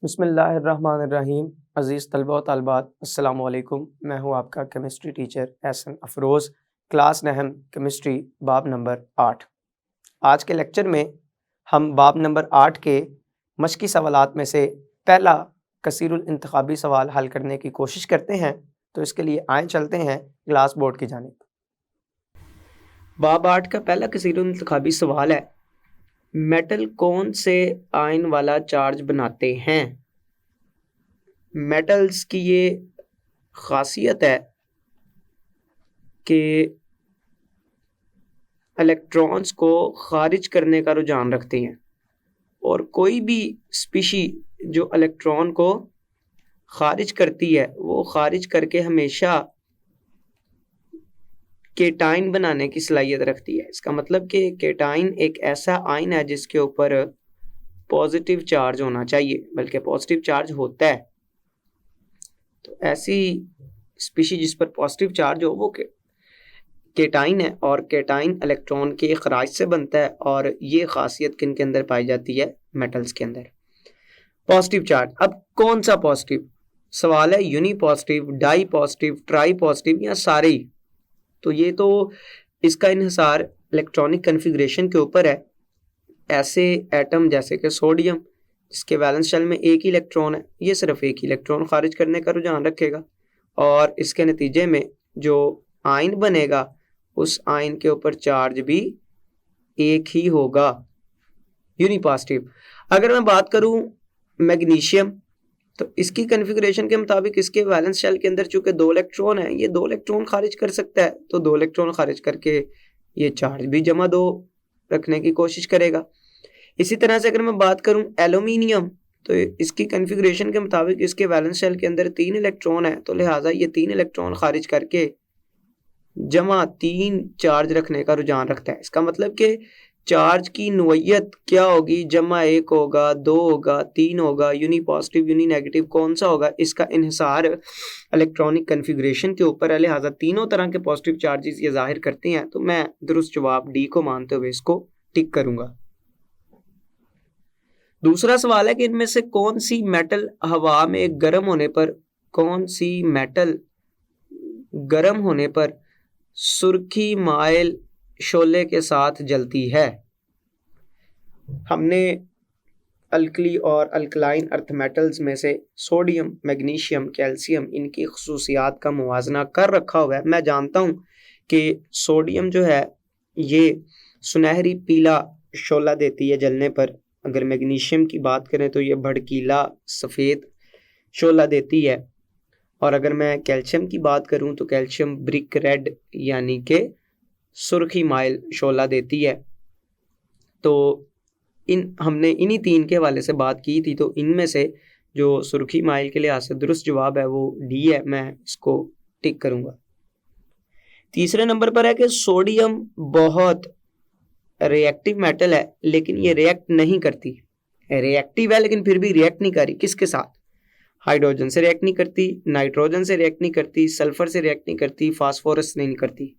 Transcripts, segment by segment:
बिस्मिल्लाहिर्रहमानिर्रहीम। अज़ीज़ तलबा व तालिबात, अस्सलामु अलैकुम। मैं हूँ आपका chemistry teacher Ehsan Afroz, class नहम केमिस्ट्री बाब नंबर 8। आज के लेक्चर में हम बाब नंबर 8 के मशक़ी सवालात में से पहला कसीरुल इंतखाबी सवाल हल करने की कोशिश करते हैं। तो इसके लिए आए चलते हैं ग्लास बोर्ड की जानिब। बाब 8 का पहला कसीरुल इंतखाबी सवाल है, मेटल कौन से आयन वाला चार्ज बनाते हैं। मेटल्स की ये खासियत है कि इलेक्ट्रॉन्स को खारिज करने का रुझान रखते हैं और कोई भी स्पीशी जो इलेक्ट्रॉन को खारिज करती है वो खारिज करके हमेशा केटाइन बनाने की सलाहियत रखती है। इसका मतलब कि केटाइन एक ऐसा आयन है जिसके ऊपर पॉजिटिव चार्ज होना चाहिए, बल्कि पॉजिटिव चार्ज होता है। तो ऐसी स्पीशी जिस पर पॉजिटिव चार्ज हो वो केटाइन है और केटाइन इलेक्ट्रॉन के खराज से बनता है। और ये खासियत किन के अंदर पाई जाती है? मेटल्स के अंदर। पॉजिटिव चार्ज, अब कौन सा पॉजिटिव? सवाल है unipositive, dipositive, tripositive या सारे ही। तो ये तो इसका इन्हिसार इलेक्ट्रॉनिक कन्फिग्रेशन के ऊपर है। ऐसे एटम जैसे कि सोडियम, जिसके वैलेंस शेल में एक ही इलेक्ट्रॉन है, ये सिर्फ एक ही इलेक्ट्रॉन खारिज करने का रुझान रखेगा और इसके नतीजे में जो आयन बनेगा उस आयन के ऊपर चार्ज भी एक ही होगा, यूनिपॉजिटिव। अगर मैं बात करूं मैग्नीशियम, तो इसकी कन्फिग्रेशन के मुताबिक इसके वैलेंस शेल के अंदर चूंकि 2 इलेक्ट्रॉन है, ये 2 इलेक्ट्रॉन खारिज कर सकता है, तो 2 इलेक्ट्रॉन खारिज करके ये चार्ज भी जमा 2 रखने की कोशिश करेगा। इसी तरह से अगर मैं बात करूं एल्यूमिनियम, तो इसकी कन्फिग्रेशन के मुताबिक इसके वैलेंस शेल के अंदर 3 इलेक्ट्रॉन है, तो लिहाजा ये 3 इलेक्ट्रॉन खारिज करके जमा 3 चार्ज रखने का रुझान रखता है। इसका मतलब कि चार्ज की नोयत क्या होगी? जमा 1 होगा, 2 होगा, 3 होगा, यूनी पॉजिटिव यूनी नेगेटिव कौन सा होगा? इसका इन्हिसार इलेक्ट्रॉनिक कन्फिग्रेशन के ऊपर है, लिहाजा तीनों तरह के पॉजिटिव चार्जेस ये जाहिर करते हैं। तो मैं दुरुस्त जवाब डी को मानते हुए इसको टिक करूंगा। दूसरा सवाल है कि इनमें से कौन सी मेटल हवा में गर्म होने पर, कौन सी मेटल गर्म होने पर सुर्खी माइल शोले के साथ जलती है। हमने अल्कली और अल्कलाइन अर्थ मेटल्स में से सोडियम, मैग्नीशियम, कैल्शियम, इनकी खसूसियात का मुवाजना कर रखा हुआ है। मैं जानता हूं कि सोडियम जो है ये सुनहरी पीला शोला देती है जलने पर। अगर मैग्नीशियम की बात करें तो ये भड़कीला सफ़ेद शोला देती है। और अगर मैं कैल्शियम की बात करूं तो कैल्शियम ब्रिक रेड यानी कि सुर्खी माइल शोला देती है। तो हमने इन्हीं 3 के हवाले से बात की थी, तो इनमें से जो सुर्खी माइल के लिहाज से दुरुस्त जवाब है वो डी है। मैं इसको टिक करूंगा। तीसरे नंबर पर है कि सोडियम बहुत रिएक्टिव मेटल है, लेकिन ये रिएक्ट नहीं करती। रिएक्टिव है लेकिन फिर भी रिएक्ट नहीं कर रही। किसके साथ? हाइड्रोजन से रिएक्ट नहीं करती, नाइट्रोजन से रिएक्ट नहीं करती, सल्फर से रिएक्ट नहीं करती, फास्फोरस नहीं करती।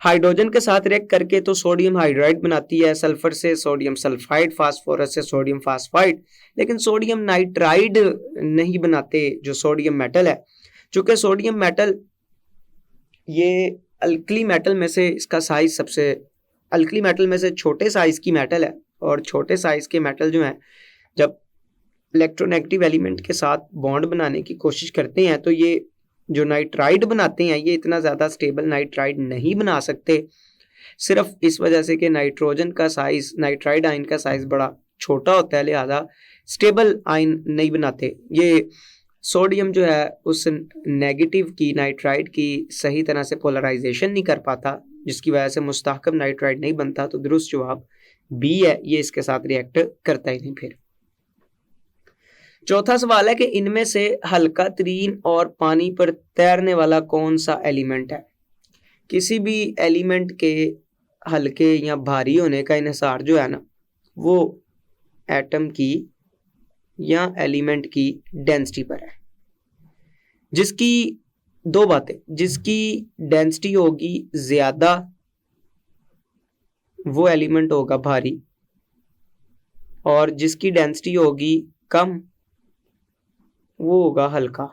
हाइड्रोजन के साथ रिएक्ट करके तो सोडियम हाइड्राइड बनाती है, सल्फर से सोडियम सल्फाइड, फास्फोरस से सोडियम फास्फाइड, लेकिन सोडियम नाइट्राइड नहीं बनाते जो सोडियम मेटल है। चूंकि सोडियम मेटल ये अल्कली मेटल में से इसका साइज सबसे, अल्कली मेटल में से छोटे साइज की मेटल है और छोटे साइज के मेटल जो हैं जब इलेक्ट्रोनेगेटिव एलिमेंट के साथ बॉन्ड बनाने की कोशिश करते हैं तो ये जो नाइट्राइड बनाते हैं ये इतना ज़्यादा स्टेबल नाइट्राइड नहीं बना सकते, सिर्फ इस वजह से कि नाइट्रोजन का साइज, नाइट्राइड आयन का साइज बड़ा छोटा होता है, लिहाजा स्टेबल आयन नहीं बनाते। ये सोडियम जो है उस नेगेटिव की, नाइट्राइड की सही तरह से पोलराइजेशन नहीं कर पाता, जिसकी वजह से मुस्तहकम नाइट्राइड नहीं बनता। तो दुरुस्त जवाब बी है, ये इसके साथ रिएक्ट करता ही नहीं। फिर चौथा सवाल है कि इनमें से हल्का तरीन और पानी पर तैरने वाला कौन सा एलिमेंट है। किसी भी एलिमेंट के हल्के या भारी होने का इन्हिसार जो है ना वो एटम की या एलिमेंट की डेंसिटी पर है। जिसकी 2 बातें, जिसकी डेंसिटी होगी ज्यादा वो एलिमेंट होगा भारी, और जिसकी डेंसिटी होगी कम वो होगा हल्का।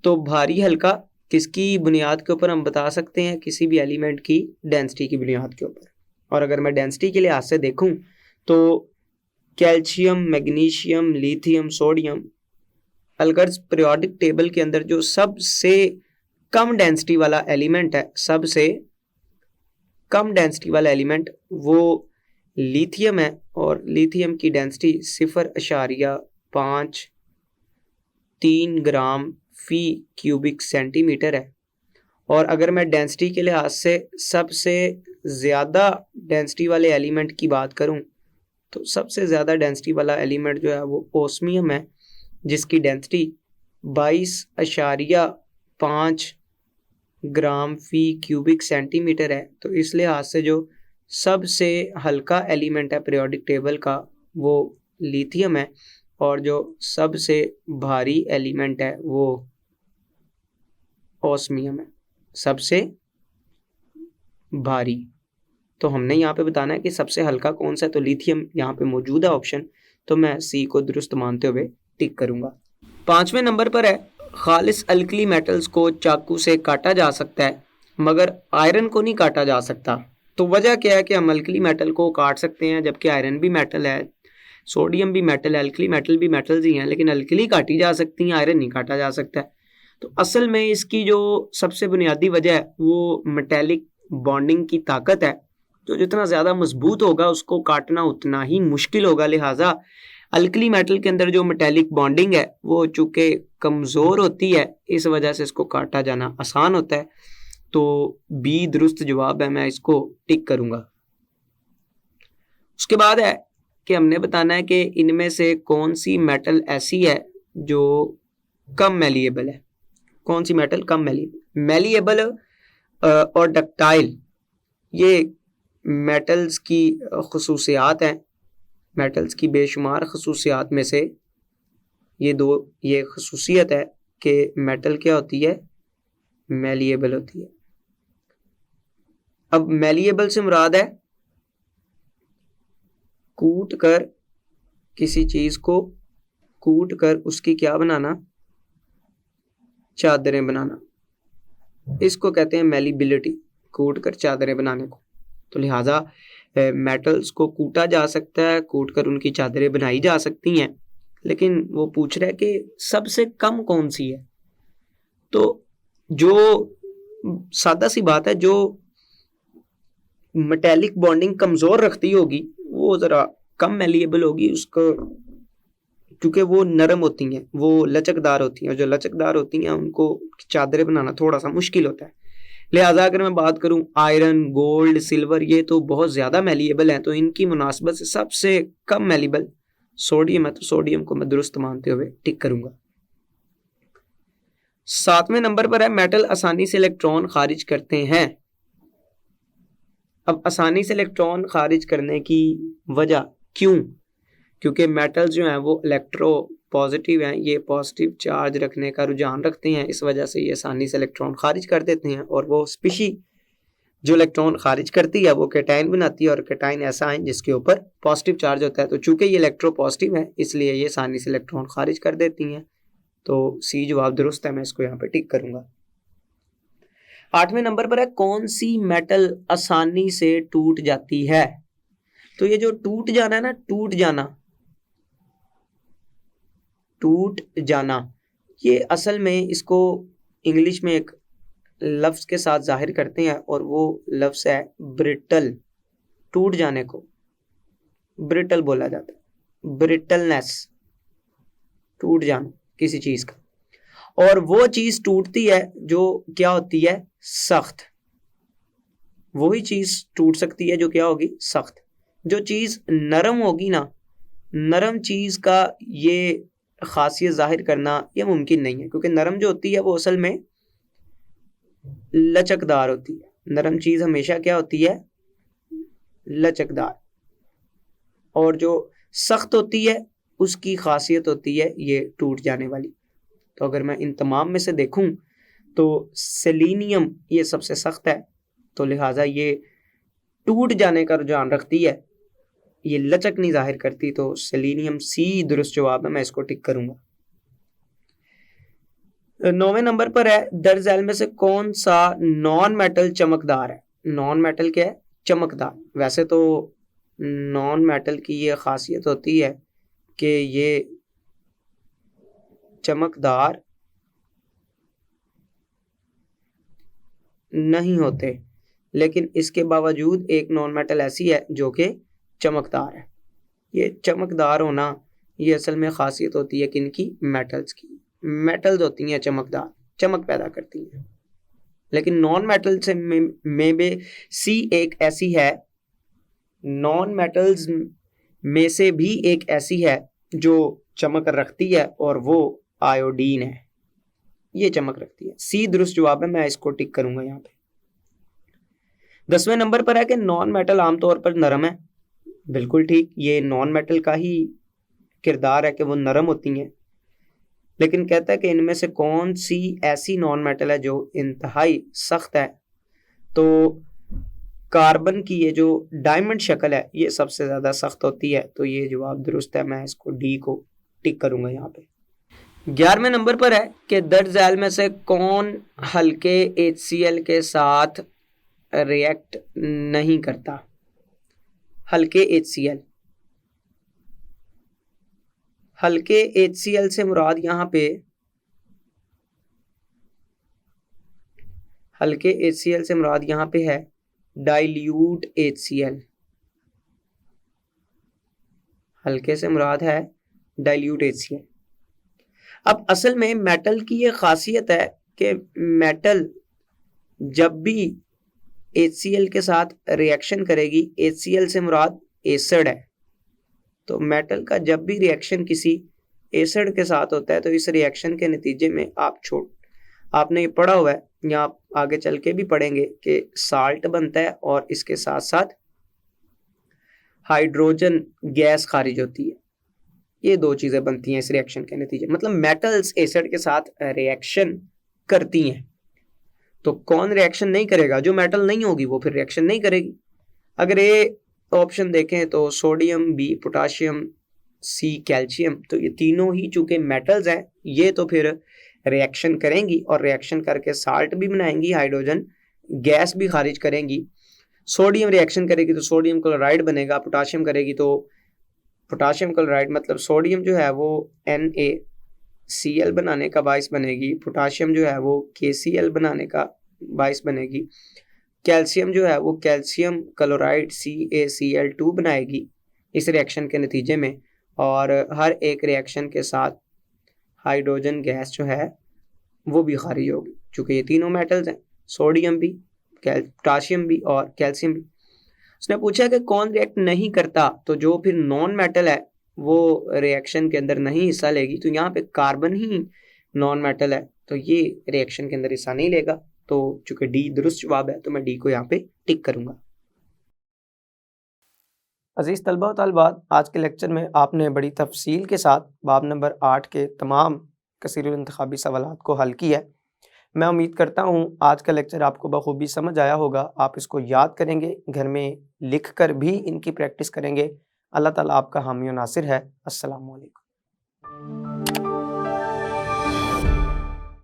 तो भारी हल्का किसकी बुनियाद के ऊपर हम बता सकते हैं? किसी भी एलिमेंट की डेंसिटी की बुनियाद के ऊपर। और अगर मैं डेंसिटी के लिहाज से देखूं तो कैल्शियम, मैग्नीशियम, लिथियम, सोडियम अल्गर्स पीरियोडिक टेबल के अंदर जो सबसे कम डेंसिटी वाला एलिमेंट है, सबसे कम डेंसिटी वाला एलिमेंट वो लिथियम है। और लिथियम की डेंसिटी 0.53 ग्राम फी क्यूबिक सेंटीमीटर है। और अगर मैं डेंसिटी के लिहाज से सबसे ज़्यादा डेंसिटी वाले एलिमेंट की बात करूं तो सबसे ज़्यादा डेंसिटी वाला एलिमेंट जो है वो ओस्मियम है, जिसकी डेंसिटी 22.5 ग्राम फी क्यूबिक सेंटीमीटर है। तो इस लिहाज से जो सबसे हल्का एलिमेंट है पीरियोडिक टेबल का वो लिथियम है, और जो सबसे भारी एलिमेंट है वो ओस्मियम है, सबसे भारी। तो हमने यहाँ पे बताना है कि सबसे हल्का कौन सा है, तो लिथियम यहाँ पे मौजूद है ऑप्शन, तो मैं सी को दुरुस्त मानते हुए टिक करूंगा। 5वें नंबर पर है खालिस अल्कली मेटल्स को चाकू से काटा जा सकता है मगर आयरन को नहीं काटा जा सकता। तो वजह क्या है कि हम अल्कली मेटल को काट सकते हैं जबकि आयरन भी मेटल है, सोडियम भी मेटल है, अल्कली मेटल भी मेटल्स ही हैं, लेकिन अल्कली काटी जा सकती हैं, आयरन नहीं काटा जा सकता है। तो असल में इसकी जो सबसे बुनियादी वजह है वो मेटेलिक बॉन्डिंग की ताकत है। तो जितना ज़्यादा मजबूत होगा उसको काटना उतना ही मुश्किल होगा, लिहाजा अल्कली मेटल के अंदर जो मेटेलिक बॉन्डिंग है वो चूँकि कमज़ोर होती है, इस वजह से इसको काटा जाना आसान होता है। तो बी दुरुस्त जवाब है, मैं इसको टिक करूँगा। उसके बाद है कि हमने बताना है कि इनमें से कौन सी मेटल ऐसी है जो कम मैलिएबल है। कौन सी मेटल कम मैलिएबल और डक्टाइल, ये मेटल्स की खसूसियात हैं। मेटल्स की बेशुमार खसूसियात में से ये खसूसियत है कि मेटल क्या होती है, मैलिएबल होती है। अब मैलिएबल से मुराद है कूट कर, किसी चीज को कूट कर उसकी क्या बनाना, चादरें बनाना, इसको कहते हैं मैलिबिलिटी, कूट कर चादरें बनाने को। तो लिहाजा मेटल्स को कूटा जा सकता है, कूट कर उनकी चादरें बनाई जा सकती हैं, लेकिन वो पूछ रहा है कि सबसे कम कौन सी है। तो जो सादा सी बात है, जो मेटेलिक बॉन्डिंग कमजोर रखती होगी वो जरा कम मैलिएबल होगी, उसको क्योंकि वो नरम होती हैं, वो लचकदार होती हैं, और जो लचकदार होती हैं उनको चादरें बनाना थोड़ा सा मुश्किल होता है। लिहाजा अगर मैं बात करूं आयरन, गोल्ड, सिल्वर, ये तो बहुत ज़्यादा मैलिएबल हैं, तो इनकी मुनासबत से सबसे कम मैलिएबल सोडियम है, तो सोडियम को मैं दुरुस्त मानते हुए टिक करूंगा। 7वें नंबर पर है मेटल आसानी से इलेक्ट्रॉन खारिज करते हैं। अब आसानी से इलेक्ट्रॉन खारिज करने की वजह क्यों? क्योंकि मेटल्स जो हैं वो इलेक्ट्रो पॉजिटिव हैं, ये पॉजिटिव चार्ज रखने का रुझान रखते हैं, इस वजह से ये आसानी से इलेक्ट्रॉन खारिज कर देते हैं। और वो स्पीशी जो इलेक्ट्रॉन खारिज करती है वो कैटाइन बनाती है, और कैटाइन ऐसा है जिसके ऊपर पॉजिटिव चार्ज होता है। तो चूंकि ये इलेक्ट्रो पॉजिटिव है इसलिए ये आसानी से इलेक्ट्रॉन खारिज कर देती हैं। तो सी जवाब दुरुस्त है, मैं इसको यहाँ पे टिक करूंगा। 8वें नंबर पर है कौन सी मेटल आसानी से टूट जाती है। तो ये जो टूट जाना है ना, टूट जाना, ये असल में इसको इंग्लिश में एक लफ्ज के साथ जाहिर करते हैं, और वो लफ्ज है ब्रिटल। टूट जाने को ब्रिटल बोला जाता है, ब्रिटलनेस, टूट जाना किसी चीज का। और वो चीज टूटती है जो क्या होती है, सख्त। वही चीज टूट सकती है जो क्या होगी, सख्त। जो चीज नरम होगी ना, नरम चीज का ये खासियत जाहिर करना ये मुमकिन नहीं है, क्योंकि नरम जो होती है वो असल में लचकदार होती है। नरम चीज हमेशा क्या होती है, लचकदार। और जो सख्त होती है उसकी खासियत होती है ये टूट जाने वाली। तो अगर मैं इन तमाम में से देखूं तो सेलेनियम ये सबसे सख्त है, तो लिहाजा ये टूट जाने का रुझान रखती है, ये लचक नहीं जाहिर करती, तो सेलेनियम सी दुरुस्त जवाब है, मैं इसको टिक करूंगा। 9वें नंबर पर है, दर्ज झैल में से कौन सा नॉन मेटल चमकदार है? नॉन मेटल क्या है? चमकदार। वैसे तो नॉन मेटल की ये खासियत होती है कि ये चमकदार नहीं होते, लेकिन इसके बावजूद एक नॉन मेटल ऐसी है जो कि चमकदार है। ये चमकदार होना ये असल में खासियत होती है किनकी? मेटल्स की। मेटल्स होती हैं चमकदार, चमक पैदा करती हैं। लेकिन नॉन मेटल से में भी सी एक ऐसी है, नॉन मेटल्स में से भी एक ऐसी है जो चमक रखती है, और वो आयोडीन है। ये चमक रखती है। सी दुरुस्त जवाब है, मैं इसको टिक करूंगा यहाँ पे। 10वें नंबर पर है कि नॉन मेटल आमतौर पर नरम है। बिल्कुल ठीक, ये नॉन मेटल का ही किरदार है कि वो नरम होती हैं, लेकिन कहता है कि इनमें से कौन सी ऐसी नॉन मेटल है जो इंतहाई सख्त है? तो कार्बन की ये जो डायमंड शक्ल है ये सबसे ज्यादा सख्त होती है, तो ये जवाब दुरुस्त है, मैं इसको डी को टिक करूंगा यहाँ पे। 11वें नंबर पर है कि दर्ज झैल में से कौन हल्के HCl के साथ रिएक्ट नहीं करता? हल्के HCl, हल्के HCl से मुराद यहाँ पे, हल्के HCl से मुराद यहाँ पे है डाइल्यूट HCl। हल्के से मुराद है डाइल्यूट HCl। अब असल में मेटल की ये खासियत है कि मेटल जब भी HCl के साथ रिएक्शन करेगी, HCl से मुराद एसिड है, तो मेटल का जब भी रिएक्शन किसी एसिड के साथ होता है तो इस रिएक्शन के नतीजे में आपने ये पढ़ा हुआ है या आप आगे चल के भी पढ़ेंगे कि साल्ट बनता है और इसके साथ साथ हाइड्रोजन गैस खारिज होती है। ये दो चीजें बनती हैं इस रिएक्शन के नतीजे, मतलब मेटल्स एसिड के साथ रिएक्शन करती हैं। तो कौन रिएक्शन नहीं करेगा? जो मेटल नहीं होगी वो फिर रिएक्शन नहीं करेगी। अगर ये ऑप्शन देखें तो sodium, B potassium, C calcium, तो ये तीनों ही चूंकि मेटल्स हैं ये तो फिर रिएक्शन करेंगी और रिएक्शन करके साल्ट भी बनाएंगी, हाइड्रोजन गैस भी खारिज करेंगी। सोडियम रिएक्शन करेगी तो सोडियम क्लोराइड बनेगा, पोटाशियम करेगी तो पोटाशियम क्लोराइड, मतलब सोडियम जो है वो NaCl बनाने का बाइस बनेगी, पोटाशियम जो है वो KCl बनाने का बाइस बनेगी, कैल्शियम जो है वो कैल्शियम क्लोराइड CaCl2 बनाएगी इस रिएक्शन के नतीजे में, और हर एक रिएक्शन के साथ हाइड्रोजन गैस जो है वो भी खारिज होगी। चूंकि ये तीनों मेटल्स हैं, सोडियम भी, पोटाशियम भी और कैल्शियम भी। उसने पूछा कि कौन रिएक्ट नहीं करता, तो जो फिर नॉन मेटल है वो रिएक्शन के अंदर नहीं हिस्सा लेगी। तो यहाँ पे कार्बन ही नॉन मेटल है तो ये रिएक्शन के अंदर हिस्सा नहीं लेगा, तो चूंकि डी दुरुस्त जवाब है तो मैं डी को यहाँ पे टिक करूंगा। अजीज तलबा व तालिबात, आज के लेक्चर में आपने बड़ी तफसील के साथ बाब नंबर 8 के तमाम कसीरुल इंतखाबी सवालात को हल किया है। मैं उम्मीद करता हूँ आज का लेक्चर आपको बखूबी समझ आया होगा। आप इसको याद करेंगे, घर में लिख कर भी इनकी प्रैक्टिस करेंगे। अल्लाह ताला आपका हामी और नासिर है। अस्सलामु अलैकुम।